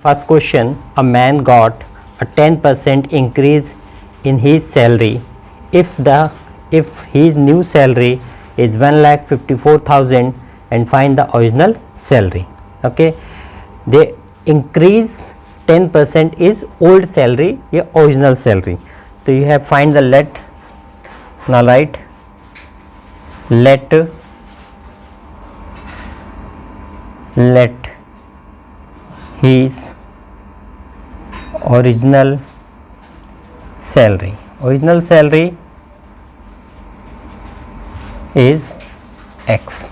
First question, a man got a 10% increase in his salary if his new salary is 1,54,000 and find the original salary. Okay, they increase 10% is old salary या original salary. So you have find the let. Now write let his original salary. Original salary is X.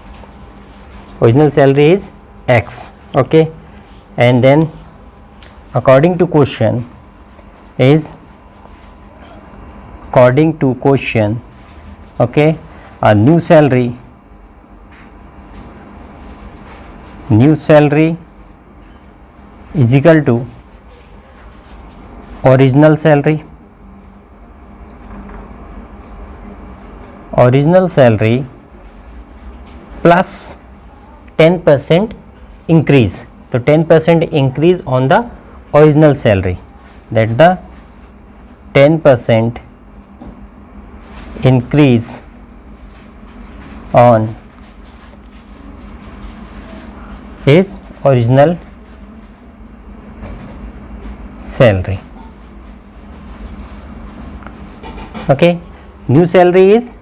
Original salary is X. Okay, and then according to question, okay, a new salary is equal to original salary plus 10% increase. So 10% increase on the original salary, that the 10% increase on his original salary. Okay, new salary is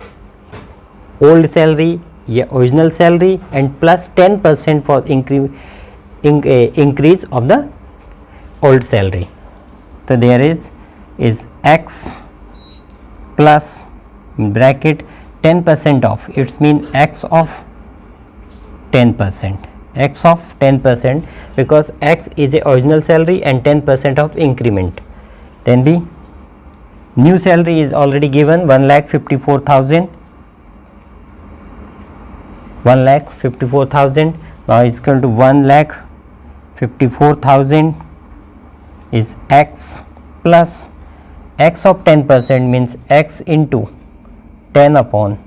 old salary या original salary and plus 10% for increase of the old salary. So there is X plus bracket 10% of, it's mean X of 10%, X of 10% because X is a original salary and 10% of increment. Then the new salary is already given 1,54,000. 1,54,000 now is equal to 1,54,000 is X plus X of 10% means X into 10 upon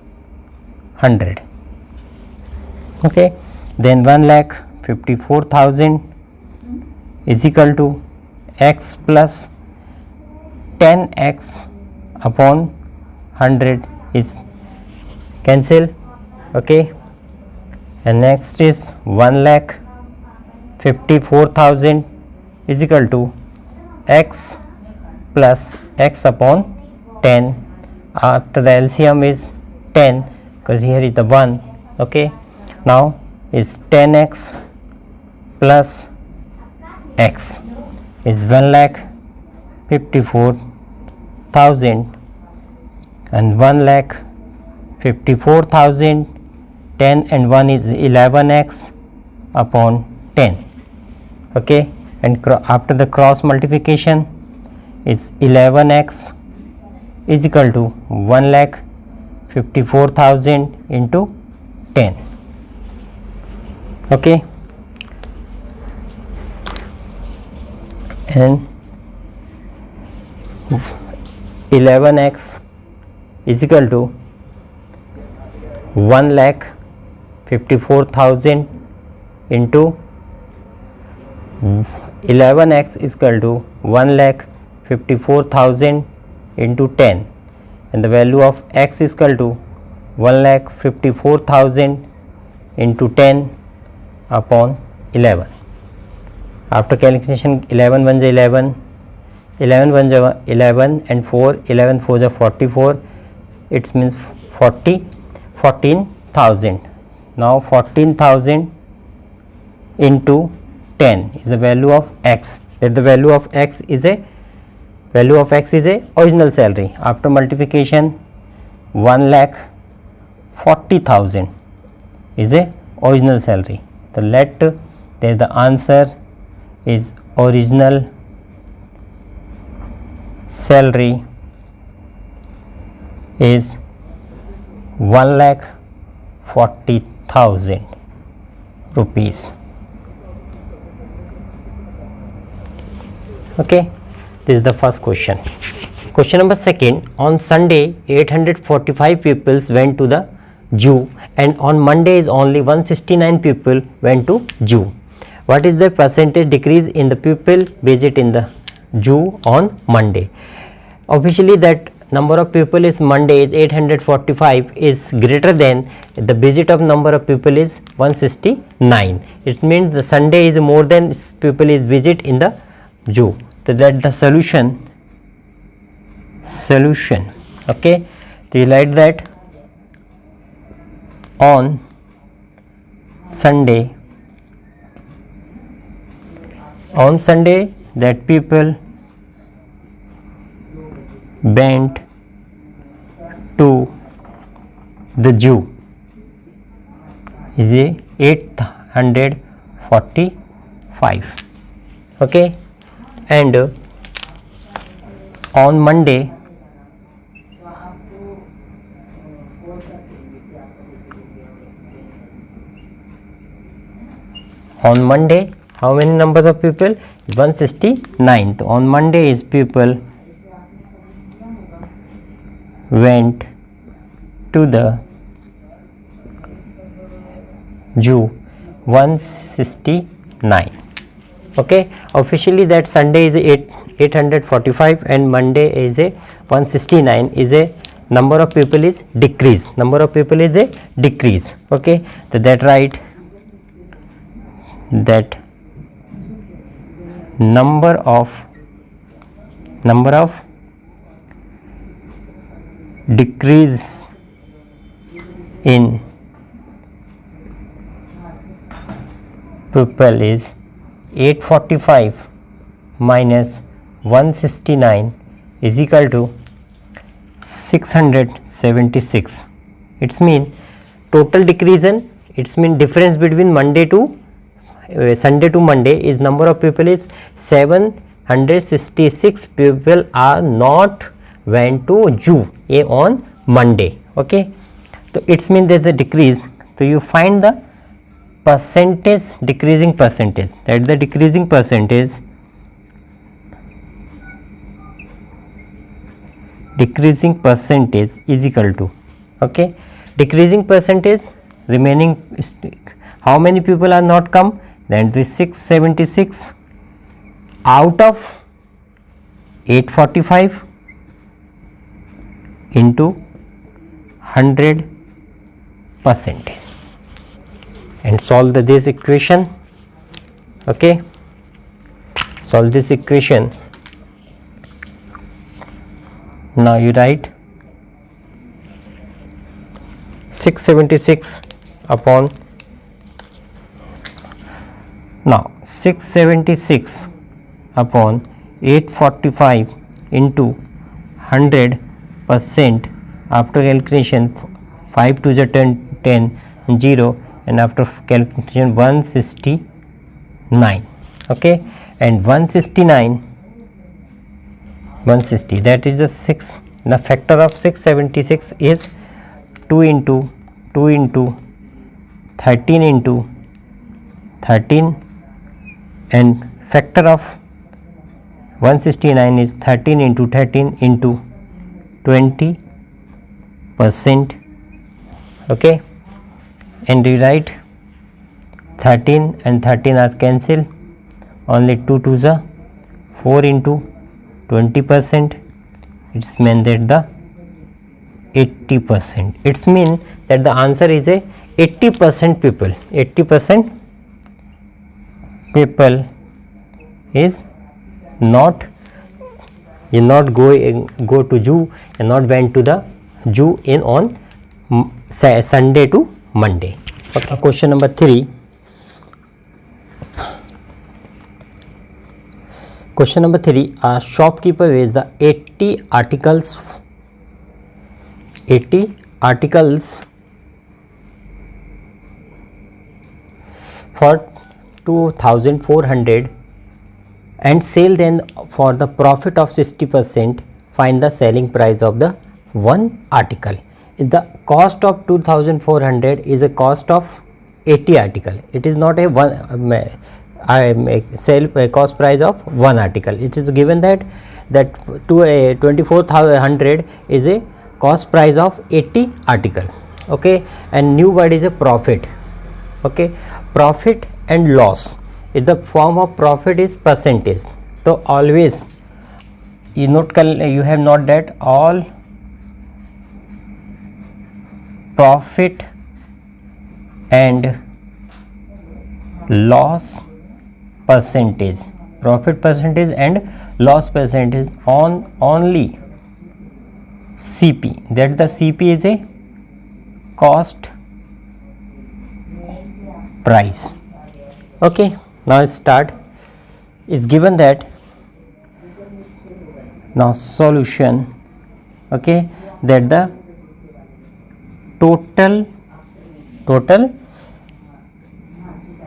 100. Okay, then 1,54,000 is equal to X plus 10x upon 100 is cancel. Okay, and next is 1,54,000 is equal to X plus X upon 10. After the LCM is 10 because here is the 1. Okay, now is 10x plus X is 1,54,000 and 1,54,000, 10 and 1 is 11x upon 10. Okay, and after the cross multiplication is 11x is equal to 1,54,000 into 10. Okay, and 11x is equal to 1,54,000 into 11x is equal to 1,54,000 into 10, and the value of x is equal to 1,54,000 into 10 upon 11. After calculation 11 1 is 11, 11 1 is 11 and 4, 11 4 is 44, it means 14,000. Now 14,000 into 10 is the value of x, that the value of x is a original salary. After multiplication 1,40,000 is a original salary. So let there the answer is original salary is 1,40,000 rupees. Okay, this is the first question. Question number second, on Sunday 845 people went to the zoo and on Monday is only 169 people went to zoo. what is the percentage decrease in the people visit in the zoo on Monday? Officially that number of people is Monday is 845 is greater than the visit of number of people is 169. It means the Sunday is more than people is visit in the zoo. So that the solution, okay, so you write that on Sunday that people went to the zoo is a 845, okay, and on Monday how many numbers of people? 169. So on Monday is people went to the zoo 169. Okay, officially that Sunday is 845 and Monday is a 169 is a number of people is decrease. Okay, so that right, that number of decrease in people is 845 minus 169 is equal to 676. It's mean total decrease in, it's mean difference between Monday to Sunday to Monday is number of people is 766 people are not went to zoo on Monday. Okay, so it's mean there is a decrease. So you find the percentage, decreasing percentage, that the decreasing percentage is equal to, okay, decreasing percentage remaining, how many people are not come, then the 676 out of 845 into 100 percentage and solve this equation. Okay, solve this equation. Now you write 676 upon, now 676 upon 845 into 100% after calculation 5 to the 10 0 and after calculation 169. Okay, and 160, that is the 6, the factor of 676 is 2 into 13 into 13 and factor of 169 is 13 into 13 into 20%. Okay, and we write 13 and 13 are cancelled, only 2 to the 4 into 20%. It's meant that the 80%. It's mean that the answer is a 80% people. 80% people is not go to zoo and not went to the zoo in on Sunday to Monday. Okay. Question number 3. Question number 3. A shopkeeper weighs the 80 articles for 2,400 and sell them for the profit of 60%. Find the selling price of the one article. Is the cost of 2,400 is a cost of 80 article. It is not a cost price of one article. It is given that 2,400 is a cost price of 80 article. Okay, and new word is a profit. Okay, profit and loss if the form of profit is percentage, so always you note, you have note that all profit and loss percentage, profit percentage and loss percentage on only CP, that the CP is a cost price. Okay, now start. Is given that, now solution, okay, that the total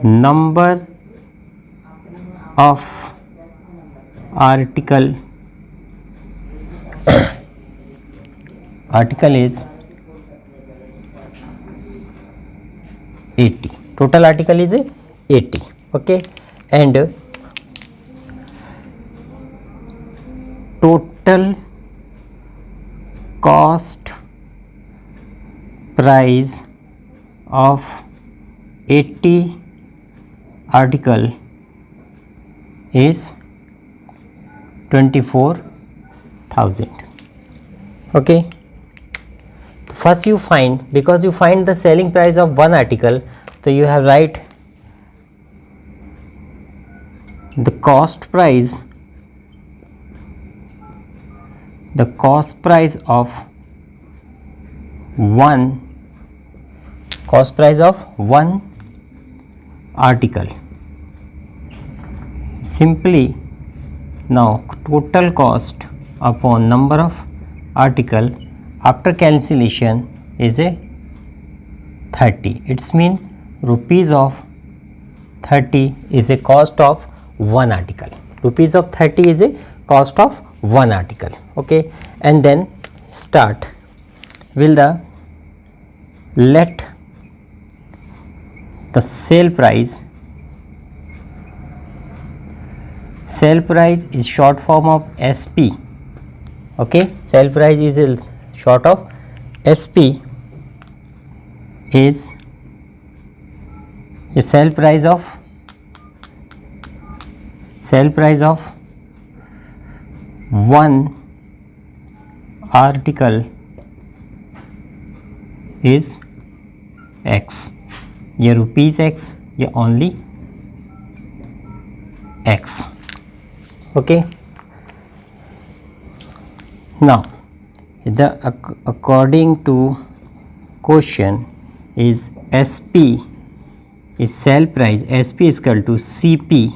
number of article is 80, total article is 80, okay, and total cost price of 80 article is 24,000. Okay, first you find, because you find the selling price of one article, so you have write the cost price, of one article. Simply now total cost upon number of article after cancellation is a 30. It's mean rupees of 30 is a cost of one article. Rupees of 30 is a cost of one article. Okay, and then start. Will the let the sale price is short form of SP. Okay, sale price is a short of SP is a sale price of one article is X. ये rupees X, ये only X. Okay, now the according to question is SP is sale price, SP is equal to CP,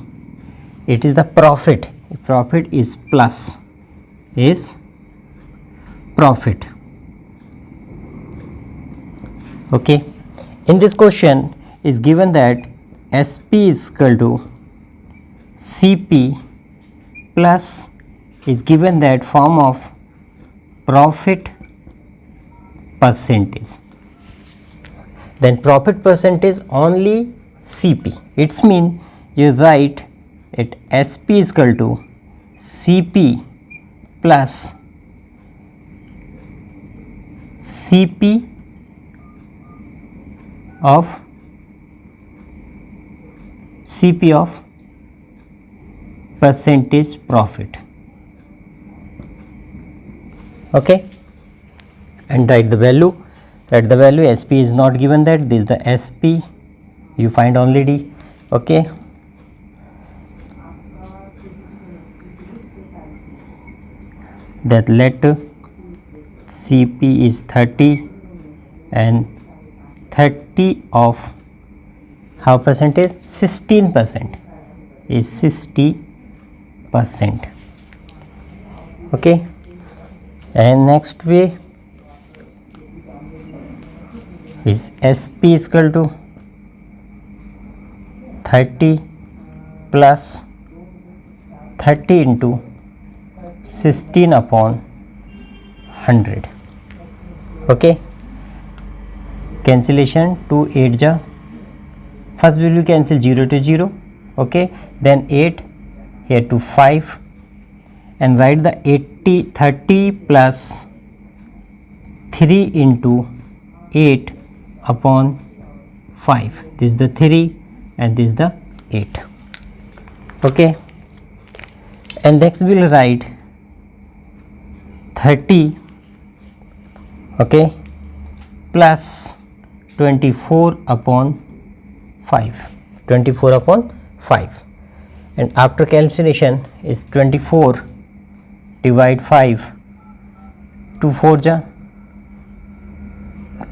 it is the profit, profit is plus is profit. Okay, in this question is given that SP is equal to CP plus is given that form of profit percentage, then profit percentage only CP. It's mean you write it SP is equal to CP plus CP of percentage profit. Okay, and write the value. SP is not given, that this is the SP, you find only D. Okay, that let CP is 30 and 30 of how percentage, 16% is 60%. Okay, and next way is SP is equal to 30 plus 30 into 16 upon 100. Okay, cancellation 2 8 ja, first value cancel 0 to 0. Okay, then 8 here to 5 and write the 30 plus 3 into 8 upon 5. This is the 3 and this is the 8. Okay, and next we will write 30, okay, plus 24 upon 5, 24 upon 5, and after cancellation is 24 divide 5, 2 4 ja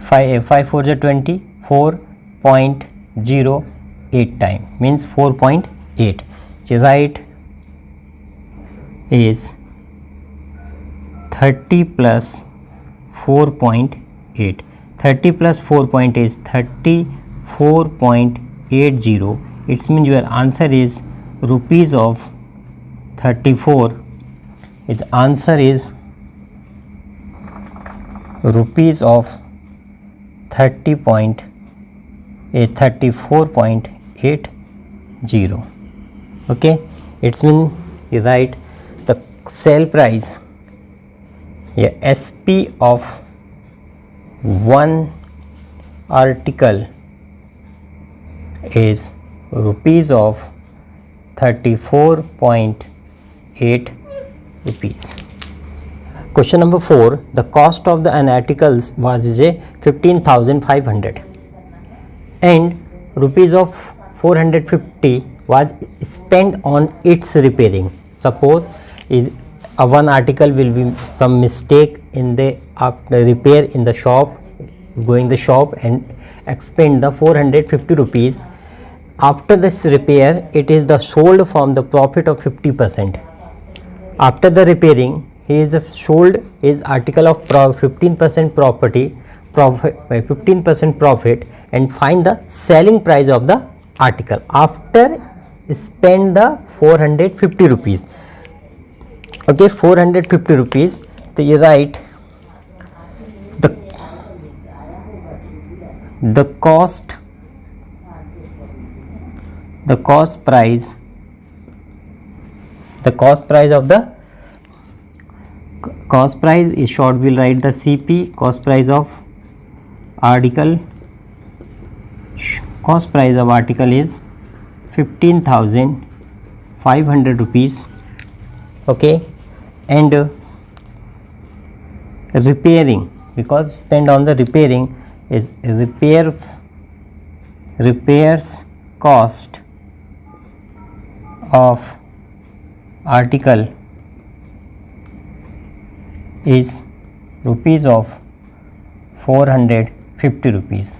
5, 5 4 ja 20, 4.08 time means 4.8. Right is 30 plus 4.8. 30 plus 4.8 is 34.80. It means your answer is rupees of 34. Its answer is rupees of 34.80. Okay, it's mean you write the sale price, yeah, SP of one article is rupees of 34.8 rupees. Question number 4. The cost of an article was 15,500 and rupees of 450 was spent on its repairing. Suppose is one article will be some mistake in the repair in the shop, going the shop and expend the 450 rupees. After this repair, it is the sold from the profit of 50%. After the repairing, he is sold his article of 15% profit 15% profit and find the selling price of the article after spend the 450 rupees. Okay, 450 rupees. So you write the cost price of the cost price is short, we'll write the CP, cost price of article. Cost price of article is 15,500 rupees. Okay, and repairing, because spend on the repairing is repairs cost of article is rupees of 450 rupees.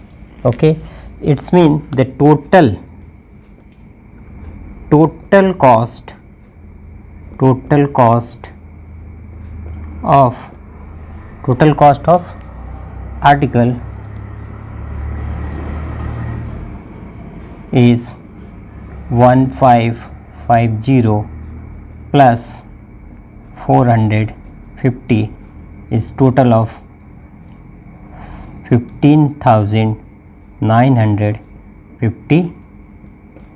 Okay, it's mean the total cost of article is 1550 plus 450 is total of 15,950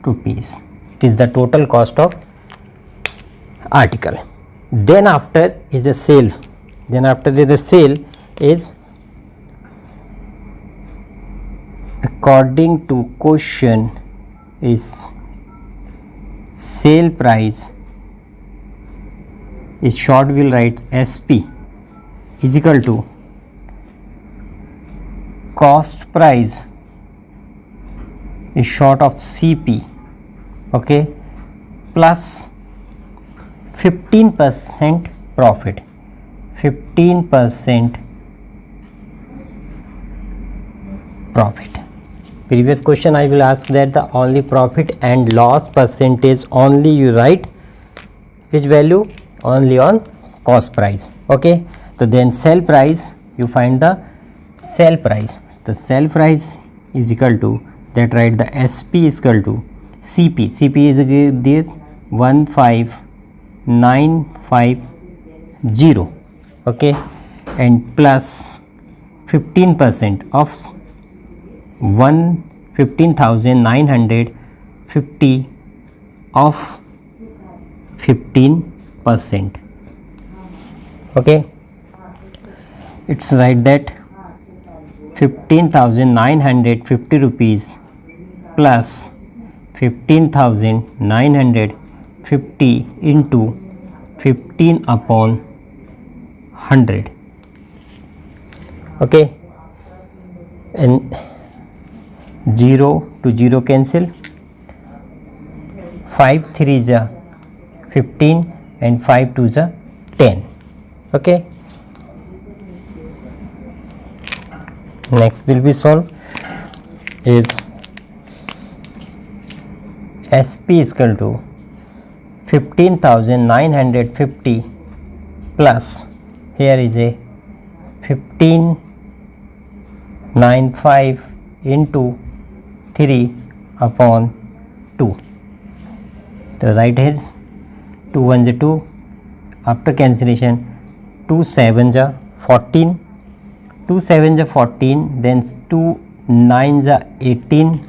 rupees. It is the total cost of article. Then after is the sale. Then after the sale is according to question is sale price is short, we will write SP is equal to cost price is short of CP, okay, plus 15% profit, 15% profit. Previous question I will ask that the only profit and loss percentage only you write which value, only on cost price. Okay, so then sell price, you find the sell price. The sell price is equal to that, write the SP is equal to CP. CP is this 15,950, okay, and plus 15% of 15,950 of 15%. Okay, it's right that 15,950 rupees plus 15,950 50 into 15 upon 100. Okay, and 0 to 0 cancel, 5 3 is 15 and 5 2 is 10. Okay, next will be solved is SP is equal to 15,950 plus, here is a 1595 into 3 upon 2. The right hand 2 1 is 2, after cancellation 2 7 is 14, 2 7 is 14, then 2 9 is 18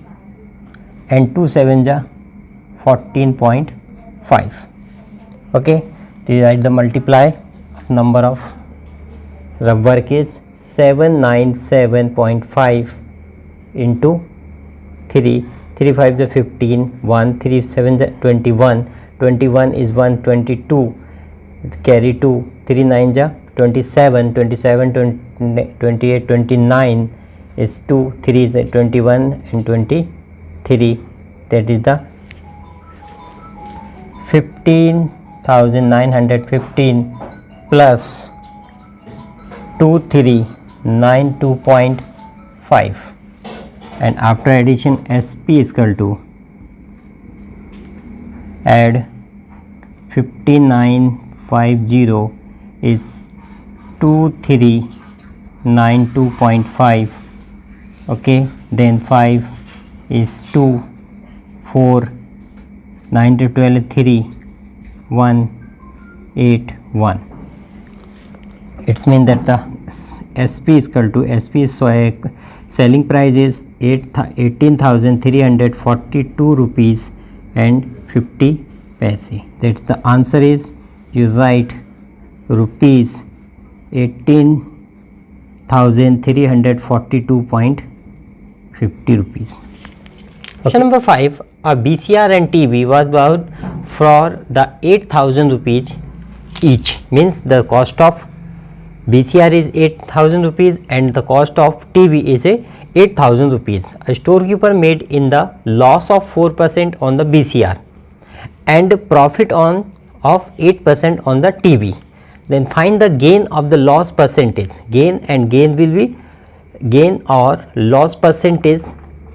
and 2 7 is 14.5. Okay, to write the multiply of number of rub work is 797.5 into 3, 3 5 is 15, 1 3 7 is 21, 21 is 122, carry 2, 3 9 is 27, 27 28 29 is 2, 3 is 21 and 23, that is the 15,915 plus 2392.5, and after addition SP is equal to add 5950 is 2392.5. okay, then 5 is 2, 4, 9 to 12 3, 1 8 1. It's mean that the SP is equal to SP selling price is 18,342 rupees and 50 paise. That's the answer is, you write rupees 18,342.50 rupees. Question number 5, a BCR and TV was bought for the 8,000 rupees each, means the cost of BCR is 8,000 rupees and the cost of TV is a 8,000 rupees. A storekeeper made in the loss of 4% on the BCR and profit on of 8% on the TV. Then find the gain of the loss percentage. Gain and gain will be gain or loss percentage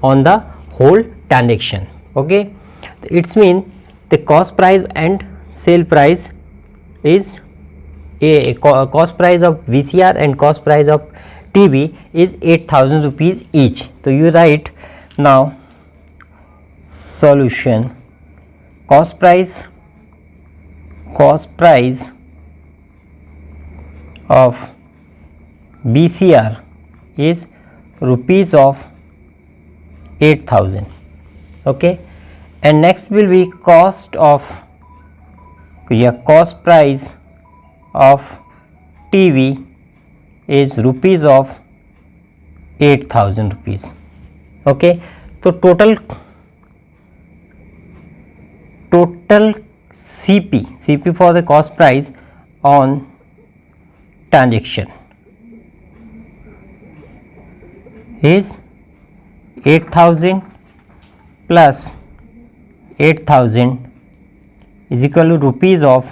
on the whole transaction. Okay, it's mean the cost price and sale price is a cost price of VCR and cost price of TV is 8,000 rupees each. So you write now solution, cost price of BCR is rupees of 8,000. okay, and next will be cost price of TV is rupees of 8,000 rupees. okay, so total CP for the cost price on transaction is 8,000 plus 8,000 is equal to rupees of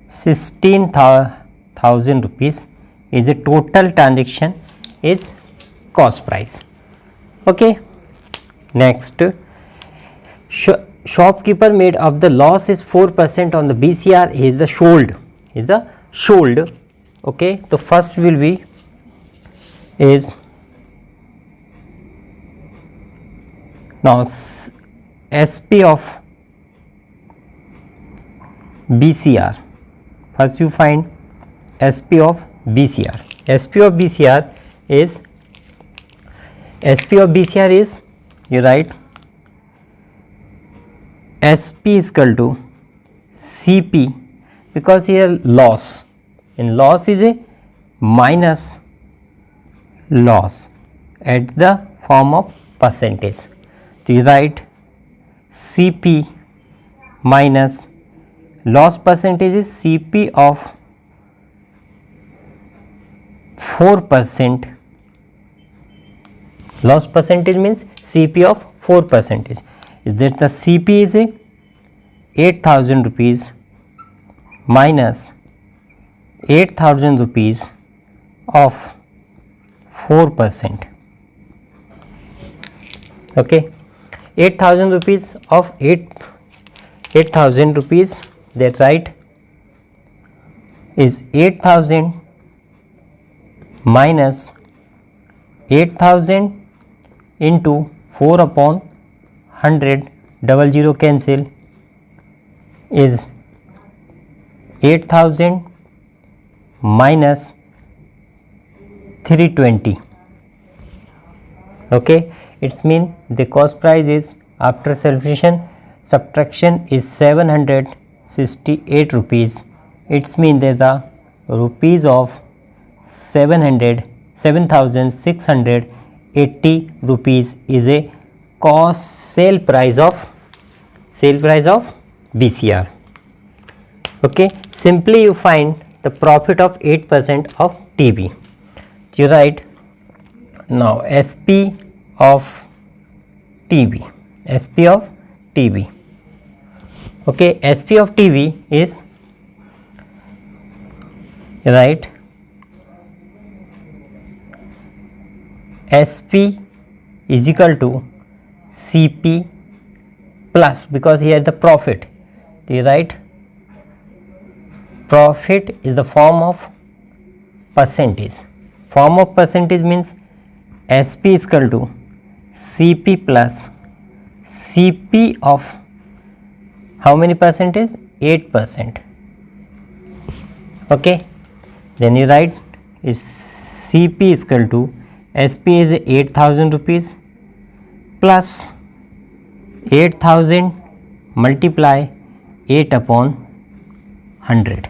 16,000 rupees is a total transaction is cost price. okay, next shopkeeper made of the loss is 4% on the BCR is the sold. okay, so first will be is now SP of BCR. First you find SP of BCR. SP of BCR is you write SP is equal to CP, because here loss is a minus loss at the form of percentage. So you write CP minus loss percentage is CP of 4%. Loss percentage means CP of 4%. Is that the CP is a 8,000 rupees minus 8,000 rupees of 4%. Okay, 8,000 rupees of 8,000 rupees, that right, is 8,000 minus 8,000 into 4 upon 100, double zero cancel, is 8,000 minus 320. Okay, it's mean the cost price is after subtraction is 768 rupees. It's mean that the rupees of 7,680 rupees is a sale price of BCR. Okay, simply you find the profit of 8% of TB. You write now SP of TB. Okay, SP of TB is, right, SP is equal to CP plus, because here the profit, you write profit is the form of percentage. Form of percentage means SP is equal to CP plus CP of how many percentage? 8%. Okay, then you write is CP is equal to SP is 8,000 rupees plus 8,000 multiply 8 upon 100,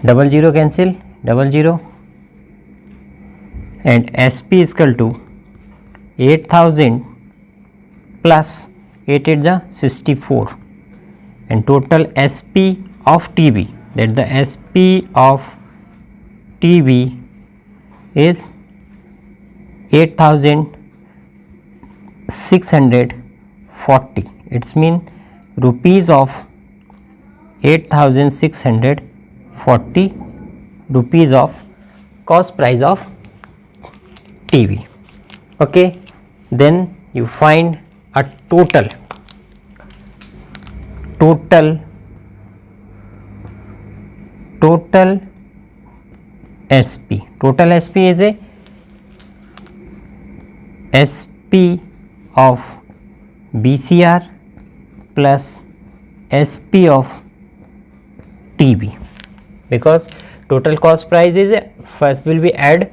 double zero cancel, double zero, and SP is equal to 8,000 plus 8 is the 64, and total SP of TB, that the SP of TB is 8,640. It's mean rupees of 8,640 rupees of cost price of TB. Okay, then you find a total SP. Total SP is a SP of BCR plus SP of TB, because total cost price is first will be add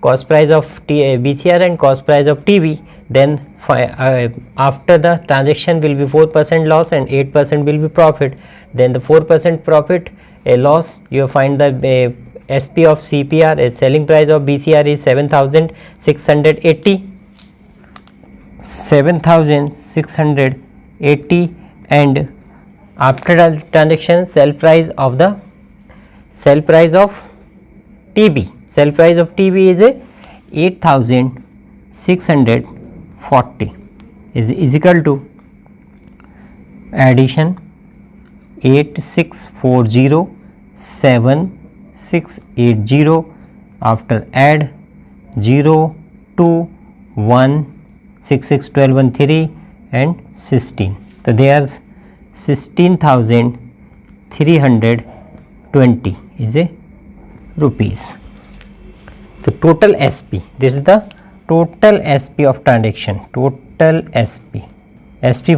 cost price of BCR and cost price of TB, then after the transaction will be 4% loss and 8% will be profit. Then the 4% profit loss, you find the SP of CPR is selling price of BCR is 7,680, and after the transaction sell price of TB. Sell price of TB is a 8,640 is equal to addition 8640 7680, after add 0 2 1 6 6 12 1 3 and 16. So there are 16,320 is a rupees. So total SP, this is the total SP of transaction, total SP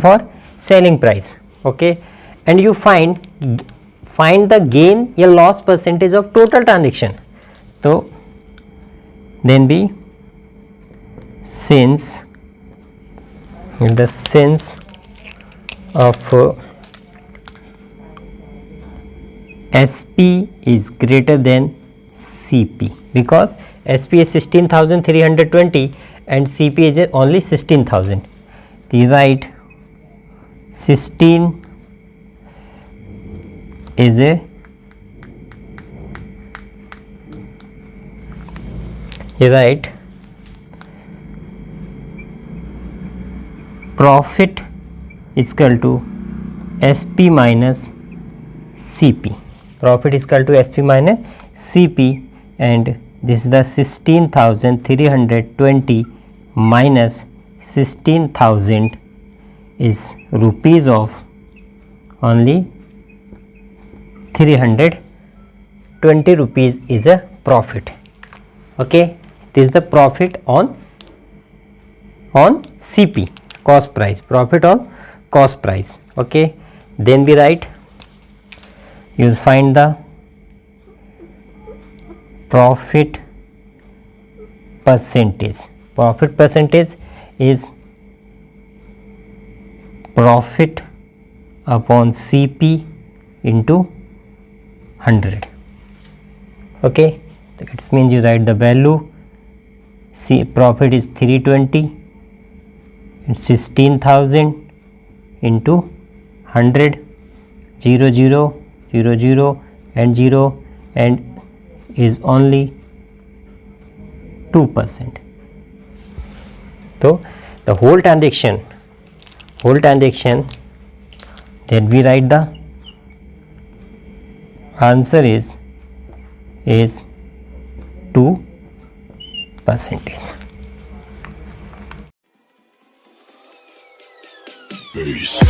for selling price. Okay, and you find the gain or loss percentage of total transaction. So then be since in the sense of SP is greater than CP, because SP is 16,320 and CP is only 16,000. The right 16 is a right profit is equal to SP minus CP. Profit is equal to SP minus CP, and this is the 16,320 minus 16,000 is rupees of only 320 rupees is a profit. Okay, this is the profit on CP, cost price, profit on cost price. Okay, then we write, you will find the profit percentage. Profit percentage is profit upon CP into 100. Okay, it means you write the value. See, profit is 320 and 16,000 into 100, 0 0 0 0 and 0, and is only 2%. So the whole transaction, then we write the answer is 2%. Peace.